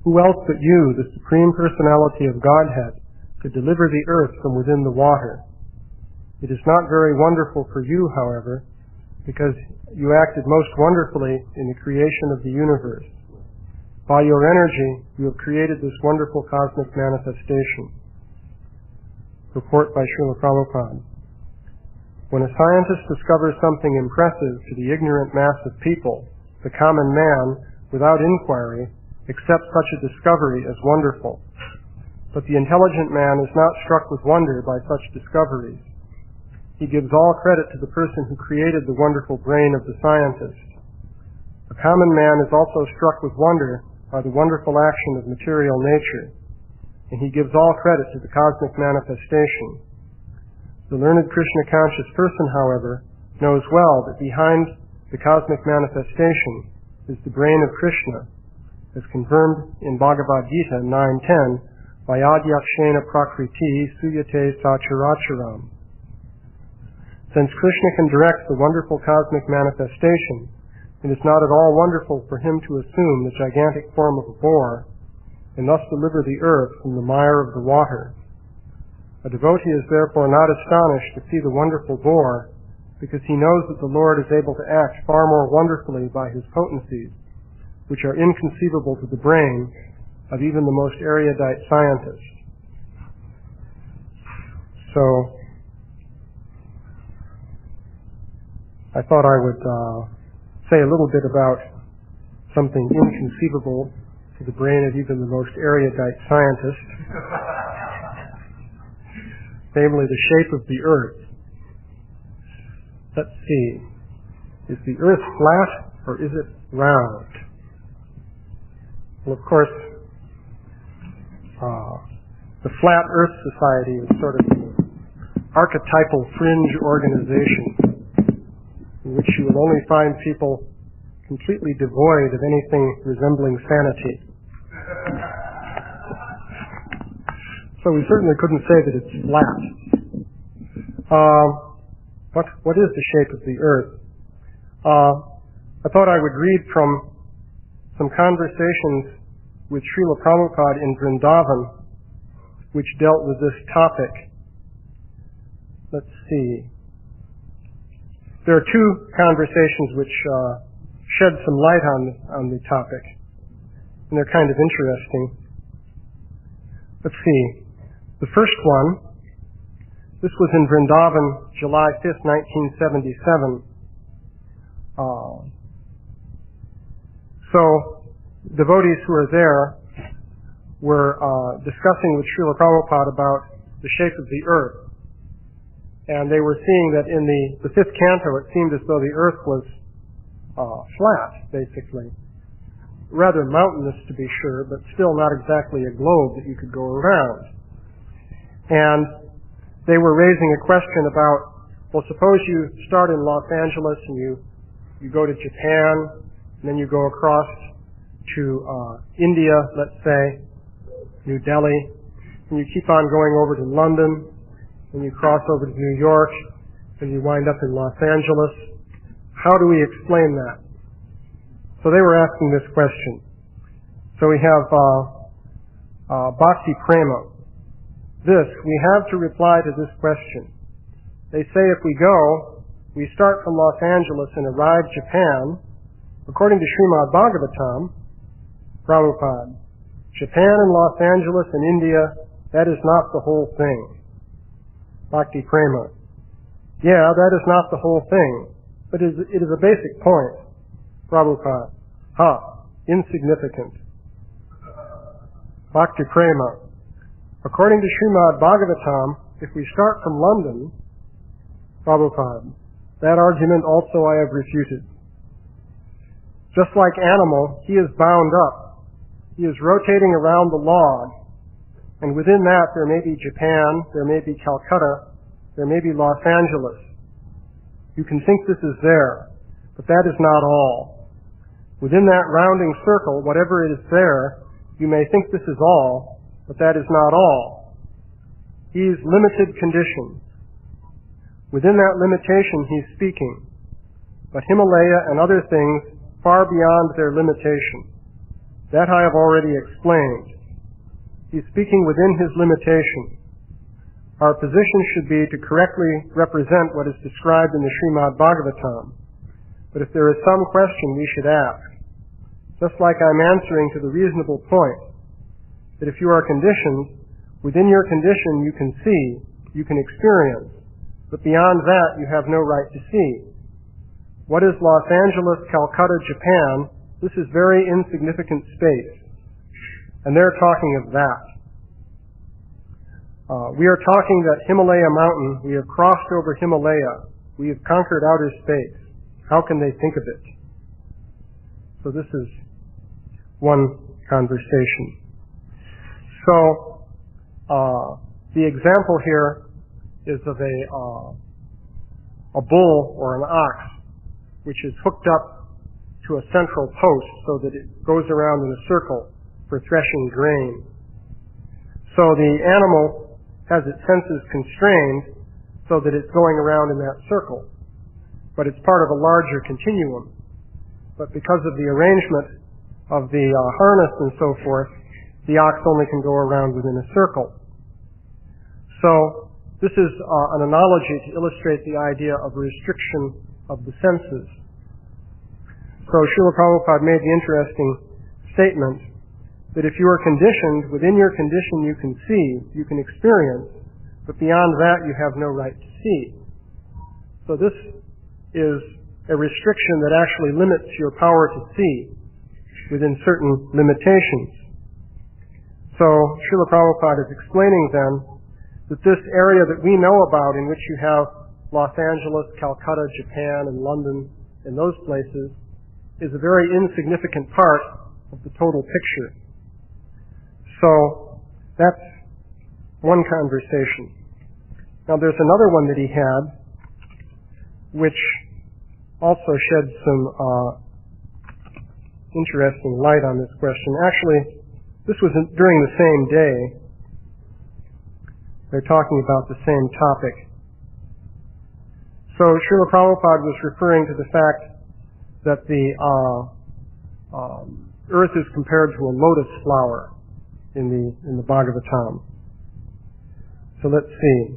Who else but you, the Supreme Personality of Godhead, could deliver the earth from within the water? It is not very wonderful for you, however, because you acted most wonderfully in the creation of the universe. By your energy, you have created this wonderful cosmic manifestation. Purport by Srila Prabhupada. When a scientist discovers something impressive to the ignorant mass of people, the common man, without inquiry, accepts such a discovery as wonderful. But the intelligent man is not struck with wonder by such discoveries. He gives all credit to the person who created the wonderful brain of the scientist. The common man is also struck with wonder by the wonderful action of material nature, and he gives all credit to the cosmic manifestation. The learned Krishna-conscious person, however, knows well that behind the cosmic manifestation is the brain of Krishna, as confirmed in Bhagavad Gita 9:10, Vayadhyakshena prakriti suyate sacharacharam. Since Krishna can direct the wonderful cosmic manifestation, it is not at all wonderful for him to assume the gigantic form of a boar and thus deliver the earth from the mire of the water. A devotee is therefore not astonished to see the wonderful boar, because he knows that the Lord is able to act far more wonderfully by his potencies, which are inconceivable to the brain of even the most erudite scientist. So, I thought I would say a little bit about something inconceivable to the brain of even the most erudite scientist, namely the shape of the earth. Let's see. Is the earth flat or is it round? Well, of course, the Flat Earth Society is sort of an archetypal fringe organization in which you will only find people completely devoid of anything resembling sanity. So we certainly couldn't say that it's flat. What is the shape of the earth? I thought I would read from some conversations with Srila Prabhupada in Vrindavan, which dealt with this topic. Let's see. There are two conversations which shed some light on the topic, and they're kind of interesting. Let's see. The first one, this was in Vrindavan, July 5th, 1977. So, devotees who are there were discussing with Srila Prabhupada about the shape of the earth. And they were seeing that in the fifth canto, it seemed as though the earth was flat, basically. Rather mountainous, to be sure, but still not exactly a globe that you could go around. And they were raising a question about, well, suppose you start in Los Angeles and you go to Japan, and then you go across to India, let's say, New Delhi, and you keep on going over to London, and you cross over to New York, and you wind up in Los Angeles. How do we explain that? So they were asking this question. So we have Bhakti Prema. We have to reply to this question. They say if we start from Los Angeles and arrive Japan, according to Srimad Bhagavatam, Prabhupada, Japan and Los Angeles and India, that is not the whole thing. Bhakti Prema. Yeah, that is not the whole thing, but it is a basic point. Prabhupada. Insignificant. Bhakti Prema. According to Srimad Bhagavatam, if we start from London, Prabhupada, that argument also I have refuted. Just like animal, he is bound up. He is rotating around the log, and within that there may be Japan, there may be Calcutta, there may be Los Angeles. You can think this is there, but that is not all. Within that rounding circle, whatever is there, you may think this is all, but that is not all. He is limited conditions. Within that limitation he is speaking, but Himalaya and other things far beyond their limitation. That I have already explained. He's speaking within his limitation. Our position should be to correctly represent what is described in the Srimad Bhagavatam. But if there is some question, we should ask. Just like I'm answering to the reasonable point, that if you are conditioned, within your condition you can see, you can experience, but beyond that you have no right to see. What is Los Angeles, Calcutta, Japan? This is very insignificant space. And they're talking of that. We are talking that Himalaya mountain, we have crossed over Himalaya. We have conquered outer space. How can they think of it? So this is one conversation. So the example here is of a bull or an ox which is hooked up to a central post so that it goes around in a circle for threshing grain. So the animal has its senses constrained so that it's going around in that circle. But it's part of a larger continuum. But because of the arrangement of the harness and so forth, the ox only can go around within a circle. So this is an analogy to illustrate the idea of restriction of the senses. So Srila Prabhupada made the interesting statement that if you are conditioned, within your condition you can see, you can experience, but beyond that you have no right to see. So this is a restriction that actually limits your power to see within certain limitations. So Srila Prabhupada is explaining then that this area that we know about in which you have Los Angeles, Calcutta, Japan, and London, and those places, is a very insignificant part of the total picture. So that's one conversation. Now there's another one that he had, which also sheds some interesting light on this question. Actually, this was during the same day. They're talking about the same topic. So Srila Prabhupada was referring to the fact that the earth is compared to a lotus flower in the Bhagavatam. So let's see.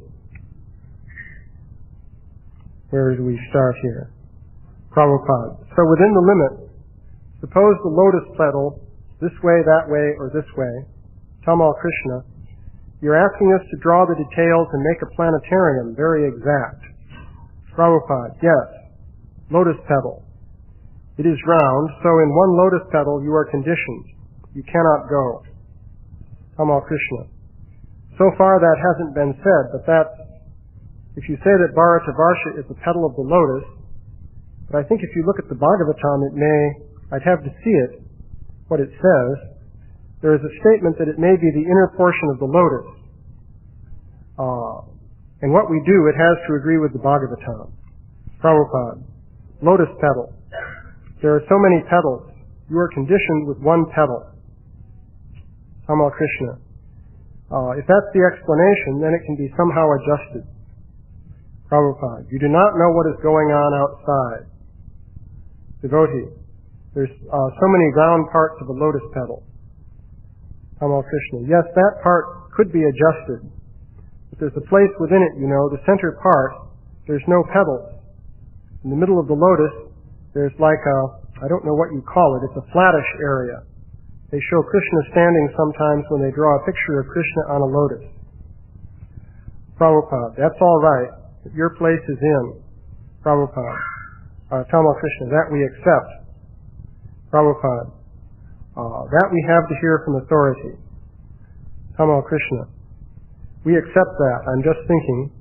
Where do we start here? Prabhupada. So within the limit, suppose the lotus petal, this way, that way, or this way, Tamal Krishna, you're asking us to draw the details and make a planetarium very exact. Prabhupada, yes. Lotus petal. It is round, so in one lotus petal you are conditioned. You cannot go. Tamal Krishna. So far that hasn't been said, but if you say that Bharatavarsha is the petal of the lotus, but I think if you look at the Bhagavatam, I'd have to see it, what it says. There is a statement that it may be the inner portion of the lotus. And what we do, it has to agree with the Bhagavatam. Prabhupada. Lotus petal. There are so many petals. You are conditioned with one petal. Tamal Krishna. If that's the explanation, then it can be somehow adjusted. Prabhupada. You do not know what is going on outside. Devotee. There's so many round parts of a lotus petal. Tamal Krishna. Yes, that part could be adjusted. But there's a place within it, the center part, there's no petals. In the middle of the lotus, there's like I don't know what you call it, it's a flattish area. They show Krishna standing sometimes when they draw a picture of Krishna on a lotus. Prabhupada, that's all right, but your place is in. Prabhupada. Tamal Krishna, that we accept. Prabhupada. That we have to hear from authority. Tamal Krishna. We accept that. I'm just thinking.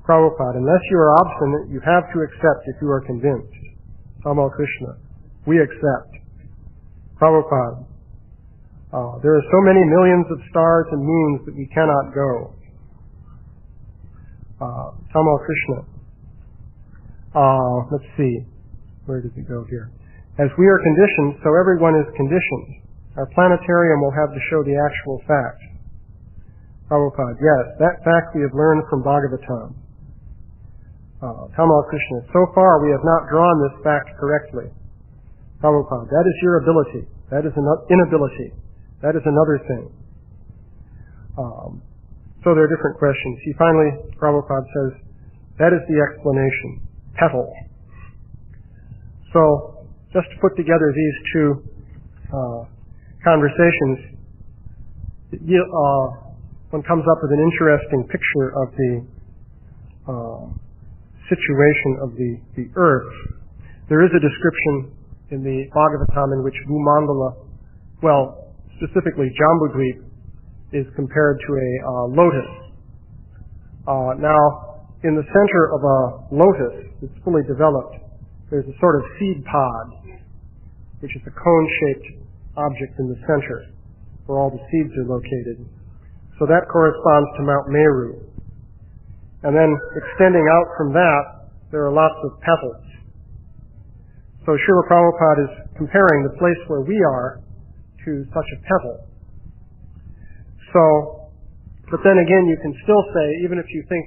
Prabhupada, unless you are obstinate, you have to accept if you are convinced. Tamal Krishna. We accept. Prabhupada. There are so many millions of stars and moons that we cannot go. Tamal Krishna. Let's see. Where does it go here? As we are conditioned, so everyone is conditioned. Our planetarium will have to show the actual fact. Prabhupada, yes, that fact we have learned from Bhagavatam. Tamal Krishna, so far we have not drawn this fact correctly. Prabhupada, that is your ability. That is an inability. That is another thing. So there are different questions. Finally, Prabhupada says, that is the explanation. Petal. So, just to put together these two conversations, one comes up with an interesting picture of the situation of the earth. There is a description in the Bhagavatam in which Bhumandala, well, specifically Jambudvip, is compared to a lotus. Now, in the center of a lotus that's fully developed, there's a sort of seed pod, which is a cone-shaped object in the center, where all the seeds are located. So that corresponds to Mount Meru. And then extending out from that, there are lots of petals. So Srila Prabhupada is comparing the place where we are to such a petal. So, but then again, you can still say, even if you think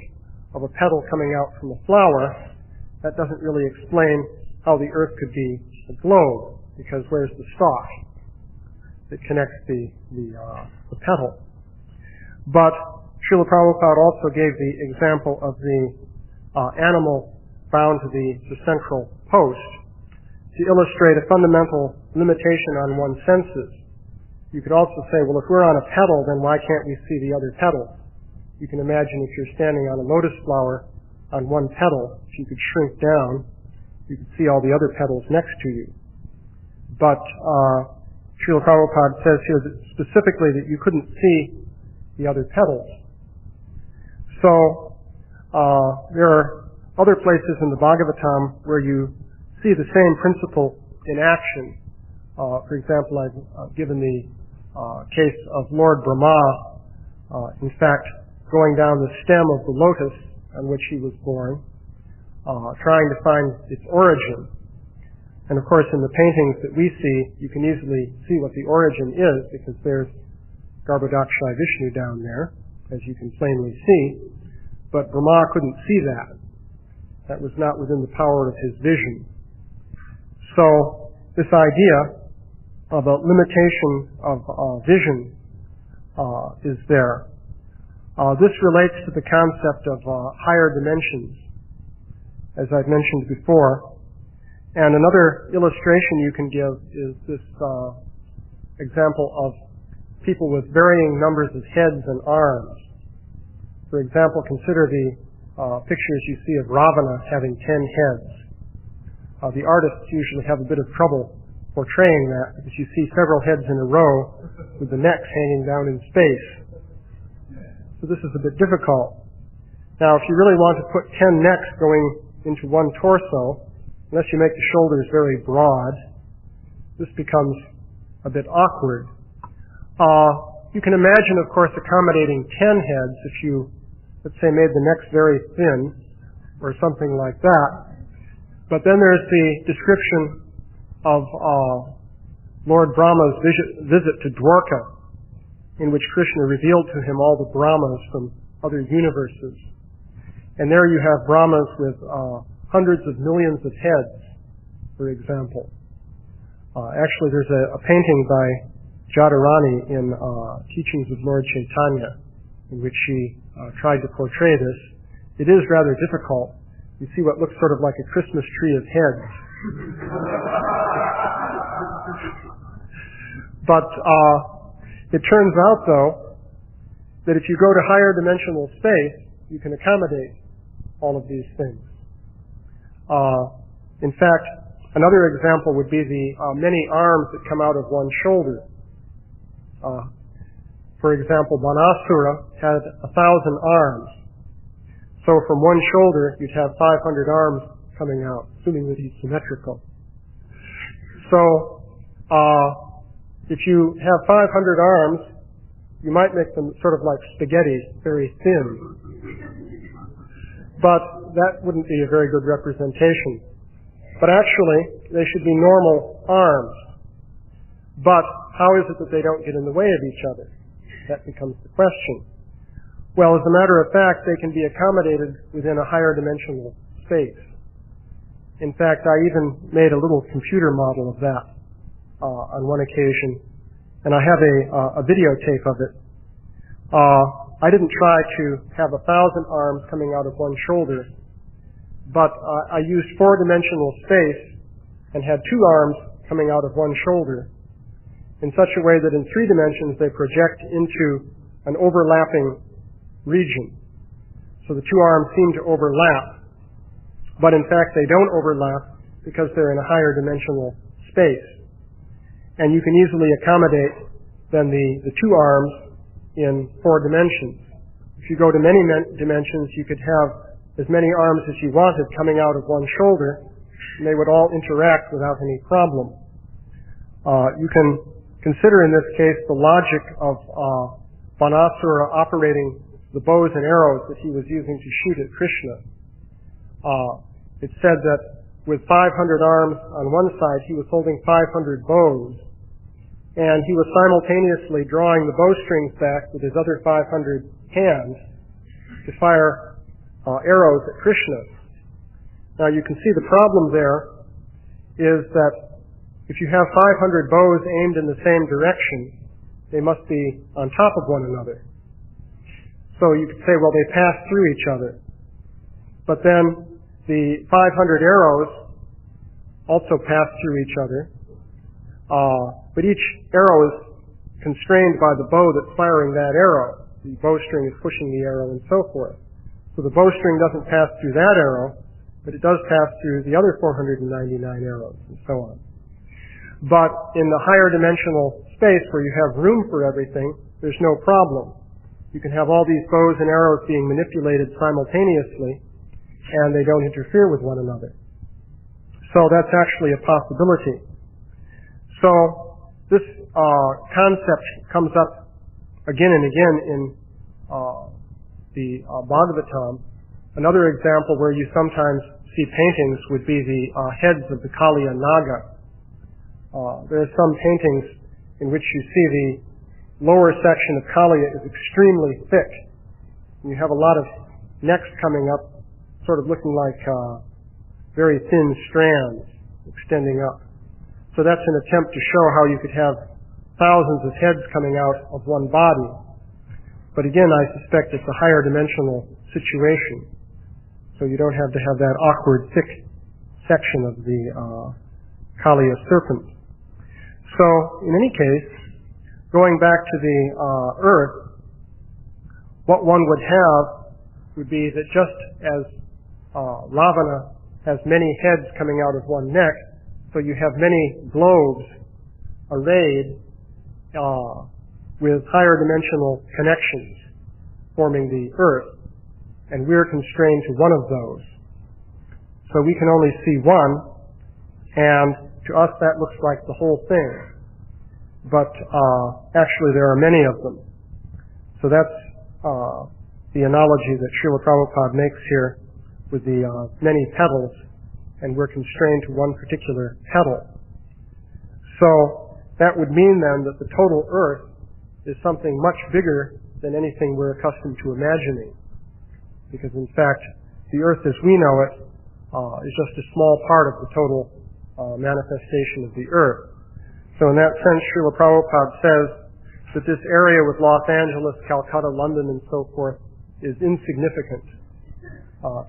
of a petal coming out from a flower, that doesn't really explain how the earth could be a globe, because where's the stalk that connects the petal? But Srila Prabhupada also gave the example of the animal bound to the central post to illustrate a fundamental limitation on one's senses. You could also say, well, if we're on a petal, then why can't we see the other petals? You can imagine if you're standing on a lotus flower on one petal, if you could shrink down, you could see all the other petals next to you. But Srila Prabhupada says here that specifically that you couldn't see the other petals. So there are other places in the Bhagavatam where you see the same principle in action. For example, I've given the case of Lord Brahma, in fact, going down the stem of the lotus on which he was born, trying to find its origin. And of course, in the paintings that we see, you can easily see what the origin is, because there's Garbhodakshai Vishnu down there, as you can plainly see. But Brahma couldn't see that. That was not within the power of his vision. So, this idea of a limitation of vision is there. This relates to the concept of higher dimensions, as I've mentioned before. And another illustration you can give is this example of people with varying numbers of heads and arms. For example, consider the pictures you see of Ravana having 10 heads. The artists usually have a bit of trouble portraying that, because you see several heads in a row with the necks hanging down in space. So this is a bit difficult. Now, if you really want to put 10 necks going into one torso, unless you make the shoulders very broad, this becomes a bit awkward. You can imagine, of course, accommodating 10 heads if you, let's say, made the necks very thin, or something like that. But then there's the description of Lord Brahma's visit to Dwarka, in which Krishna revealed to him all the Brahmas from other universes. And there you have Brahmas with hundreds of millions of heads, for example. Actually, there's a painting by Jadharani in Teachings of Lord Chaitanya, in which she tried to portray this. It is rather difficult. You see what looks sort of like a Christmas tree of heads. But it turns out, though, that if you go to higher dimensional space, you can accommodate all of these things. In fact, another example would be the many arms that come out of one shoulder. For example, Banasura had 1,000 arms. So from one shoulder, you'd have 500 arms coming out, assuming that he's symmetrical. So, if you have 500 arms, you might make them sort of like spaghetti, very thin. But that wouldn't be a very good representation. But actually, they should be normal arms. But how is it that they don't get in the way of each other? That becomes the question. Well, as a matter of fact, they can be accommodated within a higher dimensional space. In fact, I even made a little computer model of that. on one occasion, and I have a videotape of it. I didn't try to have 1,000 arms coming out of one shoulder, but I used four-dimensional space and had 2 arms coming out of one shoulder in such a way that in 3 dimensions they project into an overlapping region. So the 2 arms seem to overlap, but in fact they don't overlap because they're in a higher dimensional space. And you can easily accommodate then the 2 arms in 4 dimensions. If you go to many dimensions, you could have as many arms as you wanted coming out of one shoulder, and they would all interact without any problem. You can consider in this case the logic of Banasura operating the bows and arrows that he was using to shoot at Krishna. It said that with 500 arms on one side, he was holding 500 bows, and he was simultaneously drawing the bowstrings back with his other 500 hands to fire arrows at Krishna. Now you can see the problem there is that if you have 500 bows aimed in the same direction, they must be on top of one another. So you could say, well, they pass through each other. But then the 500 arrows also pass through each other. But each arrow is constrained by the bow that's firing that arrow. The bowstring is pushing the arrow and so forth. So the bowstring doesn't pass through that arrow, but it does pass through the other 499 arrows and so on. But in the higher dimensional space where you have room for everything, there's no problem. You can have all these bows and arrows being manipulated simultaneously, and they don't interfere with one another. So that's actually a possibility. So this concept comes up again and again in the Bhagavatam. Another example where you sometimes see paintings would be the heads of the Kali and Naga. There are some paintings in which you see the lower section of Kali is extremely thick. And you have a lot of necks coming up, sort of looking like very thin strands extending up. So that's an attempt to show how you could have thousands of heads coming out of one body. But again, I suspect it's a higher dimensional situation. So you don't have to have that awkward, thick section of the Kaliya serpent. So, in any case, going back to the earth, what one would have would be that just as Ravana has many heads coming out of one neck, so you have many globes arrayed with higher dimensional connections forming the earth, and we're constrained to one of those. So we can only see one, and to us that looks like the whole thing. But actually there are many of them. So that's the analogy that Srila Prabhupada makes here with the many petals, and we're constrained to one particular petal. So that would mean then that the total earth is something much bigger than anything we're accustomed to imagining. Because in fact, the earth as we know it is just a small part of the total manifestation of the earth. So in that sense, Srila Prabhupada says that this area with Los Angeles, Calcutta, London, and so forth is insignificant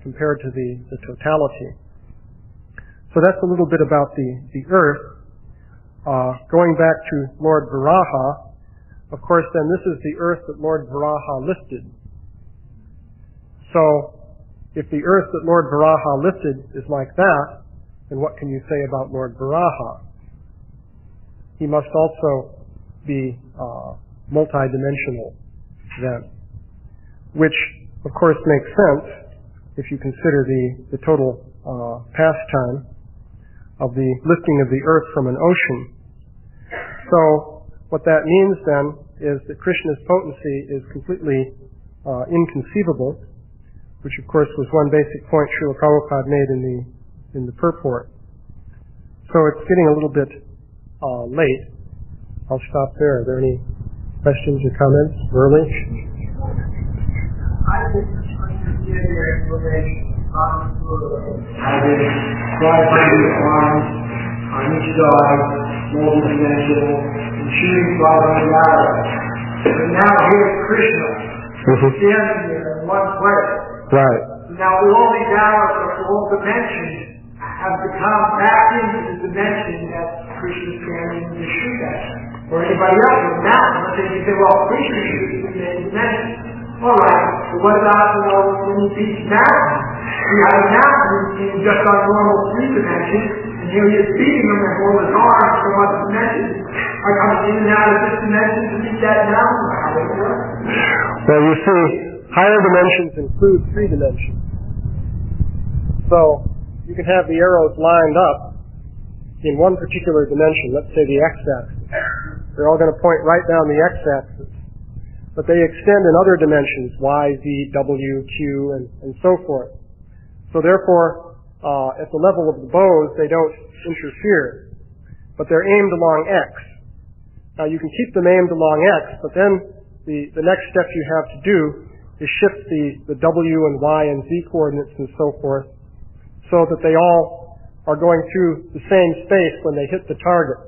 compared to the totality. So that's a little bit about the earth. Going back to Lord Varaha, of course then this is the earth that Lord Varaha lifted. So if the earth that Lord Varaha lifted is like that, then what can you say about Lord Varaha? He must also be multidimensional then, which of course makes sense if you consider the total pastime of the lifting of the earth from an ocean. So what that means then is that Krishna's potency is completely inconceivable, which of course was one basic point Srila Prabhupada made in the Purport. So it's getting a little bit late. I'll stop there. Are there any questions or comments? Early? I didn't understand your explanation on the I did 500 arms on each side multidimensional, and shooting following the arrow. But now here's Krishna, standing there in one place. Right. Now all these arrows of all dimensions have to come back into the dimension that Krishna is standing in the shoot at. Or anybody else in the mountain. Let's say you say, well, Krishna shoots in the dimension. All right, but what about, when you beat the mountain? You have a mountain in just on normal 3 dimensions, and here you're beating them with all his arms from other dimensions. Are coming in and out of this dimension to beat that mountain? How does it work? Well, you see, higher dimensions include 3 dimensions. So, you can have the arrows lined up in one particular dimension, let's say the x-axis. They're all going to point right down the x-axis. But they extend in other dimensions, y, z, w, q, and so forth. So therefore, at the level of the bows, they don't interfere. But they're aimed along x. Now you can keep them aimed along x, but then the next step you have to do is shift the w and y and z coordinates and so forth, so that they all are going through the same space when they hit the target.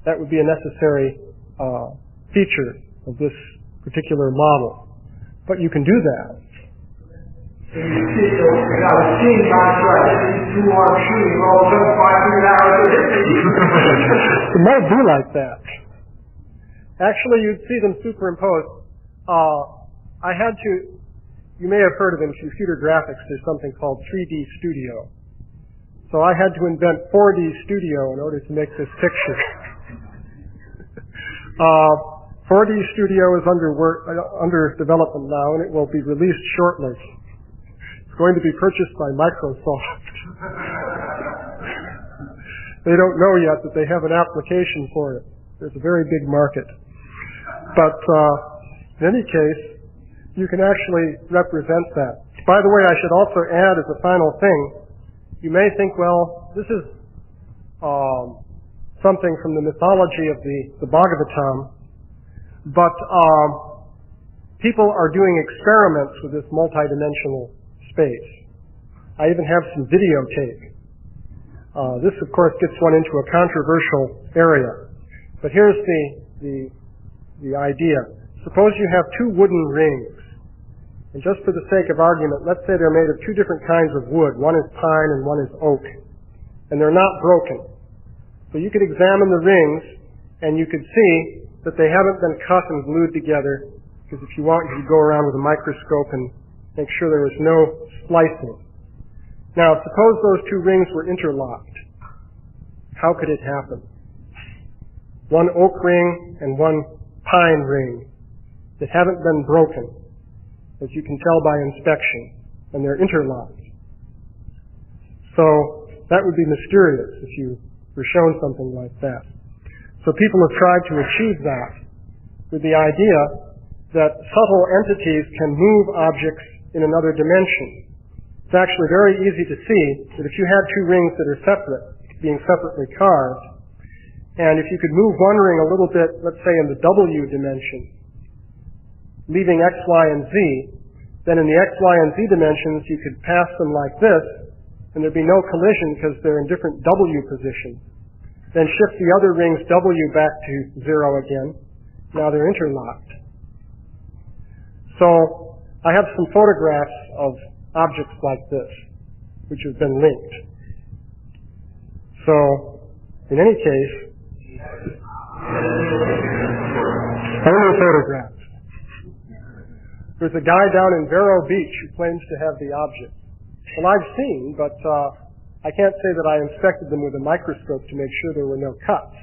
That would be a necessary feature of this particular model. But you can do that. I was seeing last night, these 2 arms shooting, all of a sudden 500 hours of hitting. It might be like that. Actually, you'd see them superimposed. I had to, you may have heard of in computer graphics, there's something called 3D Studio. So I had to invent 4D Studio in order to make this picture. 4D Studio is under development now, and it will be released shortly. It's going to be purchased by Microsoft. They don't know yet that they have an application for it. There's a very big market. But in any case, you can actually represent that. By the way, I should also add as a final thing, you may think, well, this is something from the mythology of the Bhagavatam, but people are doing experiments with this multidimensional space. I even have some videotape. This, of course, gets one into a controversial area. But here's the idea. Suppose you have 2 wooden rings. And just for the sake of argument, let's say they're made of 2 different kinds of wood. One is pine and one is oak. And they're not broken. So you could examine the rings and you could see that they haven't been cut and glued together, because if you want, you could go around with a microscope and make sure there was no splicing. Now, suppose those 2 rings were interlocked. How could it happen? One oak ring and one pine ring that haven't been broken, as you can tell by inspection, and they're interlocked. So that would be mysterious if you were shown something like that. So people have tried to achieve that with the idea that subtle entities can move objects in another dimension. It's actually very easy to see that if you had 2 rings that are separate, being separately carved, and if you could move one ring a little bit, let's say in the W dimension, leaving X, Y, and Z, then in the X, Y, and Z dimensions you could pass them like this, and there'd be no collision because they're in different W positions. Then shift the other rings W back to 0 again. Now they're interlocked. So I have some photographs of objects like this, which have been linked. So, in any case, only photographs. There's a guy down in Vero Beach who claims to have the object. Well, I've seen, but I can't say that I inspected them with a microscope to make sure there were no cuts.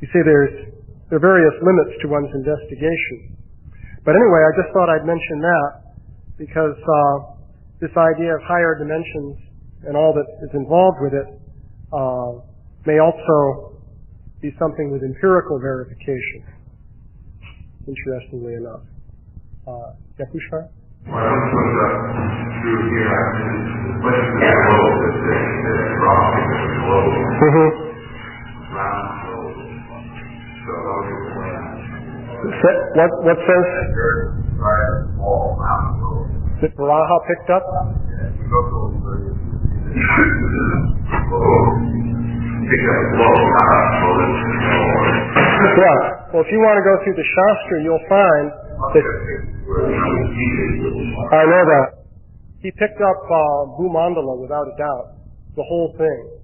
You see, there are various limits to one's investigation. But anyway, I just thought I'd mention that because this idea of higher dimensions and all that is involved with it may also be something with empirical verification, interestingly enough. Yakushar? Well, I was going to do here, the question of the globe, that rock is the globe. Round globe. So those are the lands. What says? All round globe. That Varaha picked up? Yeah, we go to picked up a globe, not a bullet. Yeah. Well, if you want to go through the Shastra, you'll find that... I know that. He picked up Bhumandala without a doubt. The whole thing.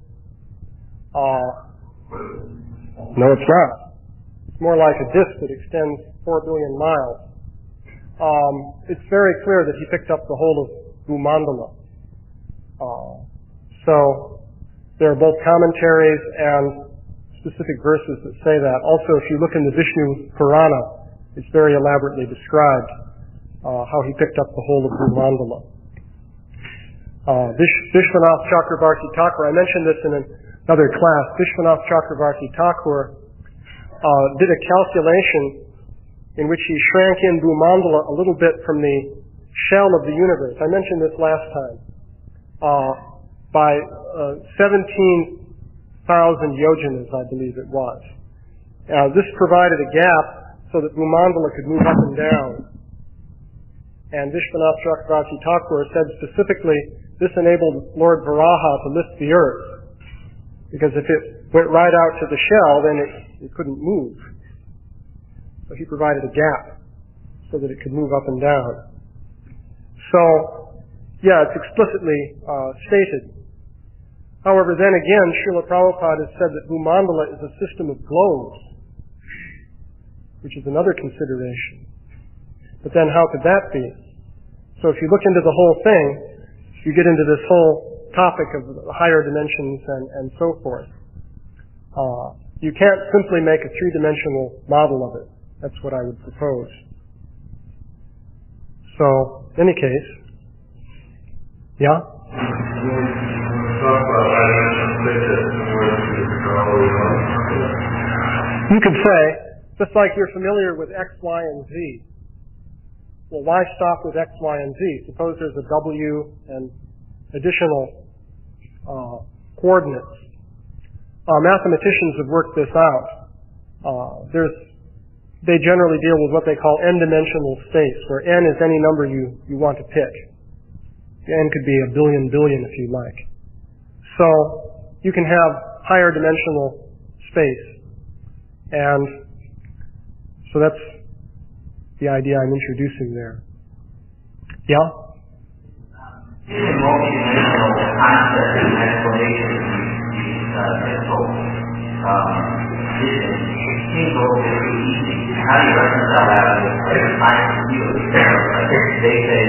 No, it's not. It's more like a disk that extends 4 billion miles. It's very clear that he picked up the whole of Bhumandala. So there are both commentaries and specific verses that say that. Also, if you look in the Vishnu Purana, it's very elaborately described how he picked up the whole of Bhumandala. Vishwanath Chakravarti Thakur, I mentioned this in another class. Vishwanath Chakravarti Thakur did a calculation in which he shrank in Bhumandala a little bit from the shell of the universe. I mentioned this last time. By 17,000 yojanas, I believe it was. This provided a gap so that Bhumandala could move up and down. And Vishwanath Chakravarti Thakur said specifically, this enabled Lord Varaha to lift the earth. Because if it went right out to the shell, then it couldn't move. So he provided a gap so that it could move up and down. So, yeah, it's explicitly stated. However, then again, Srila Prabhupada has said that Bhumandala is a system of globes, which is another consideration. But then how could that be? So if you look into the whole thing, you get into this whole topic of the higher dimensions and so forth. You can't simply make a three-dimensional model of it. That's what I would propose. So, in any case, yeah? You could say, just like you're familiar with X, Y, and Z. Well, why stop with X, Y, and Z? Suppose there's a W and additional coordinates. Mathematicians have worked this out. They generally deal with what they call n-dimensional space, where n is any number you want to pick. N could be a billion if you like. So you can have higher dimensional space. And so that's the idea I'm introducing there. Yeah? In the multi-dimensional concept and explanation it seems a little bit too easy. How do you reconcile that with science and views? They say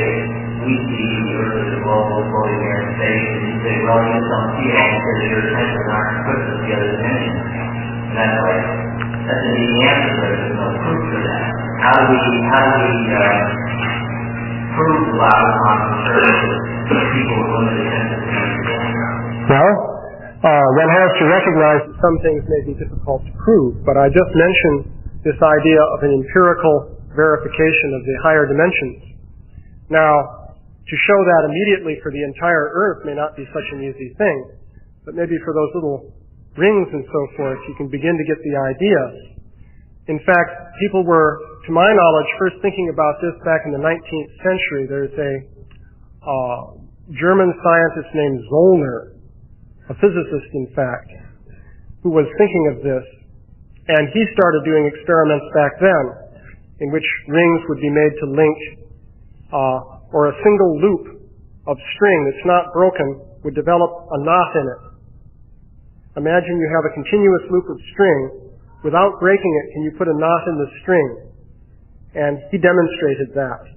we see the Earth as a global floating there in space, and you say, well, you just don't see it because your senses aren't equipped with the other dimensions. And that's like, that's an easy answer, but there's no proof for that. How do we prove the Bhagavatam concerns with people with limited senses? Well, one has to recognize that some things may be difficult to prove, but I just mentioned this idea of an empirical verification of the higher dimensions. Now, to show that immediately for the entire Earth may not be such an easy thing, but maybe for those little rings and so forth, you can begin to get the idea. In fact, people were, to my knowledge, first thinking about this back in the 19th century. There's a German scientist named Zollner, a physicist, in fact, who was thinking of this. And he started doing experiments back then in which rings would be made to link, or a single loop of string that's not broken would develop a knot in it. Imagine you have a continuous loop of string. Without breaking it, can you put a knot in the string? And he demonstrated that.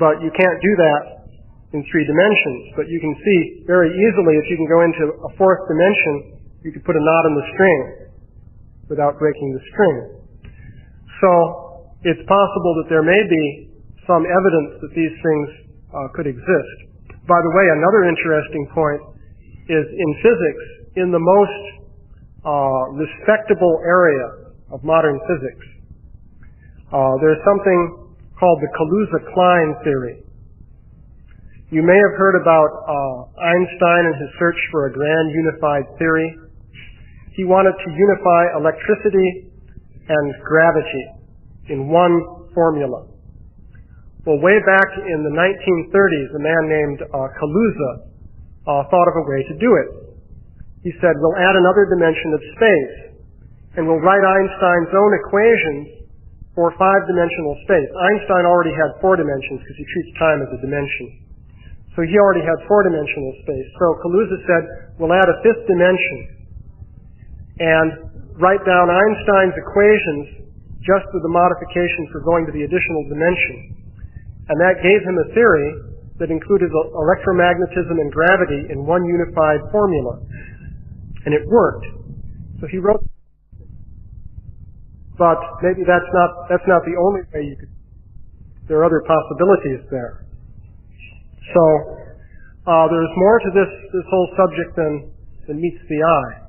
But you can't do that in 3 dimensions. But you can see very easily if you can go into a 4th dimension, you could put a knot in the string without breaking the string. So it's possible that there may be some evidence that these things could exist. By the way, another interesting point is in physics, in the most respectable area of modern physics, there's something called the Kaluza-Klein theory. You may have heard about Einstein and his search for a grand unified theory. He wanted to unify electricity and gravity in one formula. Well, way back in the 1930s, a man named Kaluza thought of a way to do it. he said, we'll add another dimension of space, and we'll write Einstein's own equations for 5-dimensional space. Einstein already had 4 dimensions because he treats time as a dimension. So he already had 4-dimensional space. So Kaluza said, we'll add a 5th dimension and write down Einstein's equations just with the modification for going to the additional dimension. And that gave him a theory that included electromagnetism and gravity in one unified formula. And it worked. So he wrote, but maybe that's not the only way you could, there are other possibilities there. So there's more to this whole subject than meets the eye.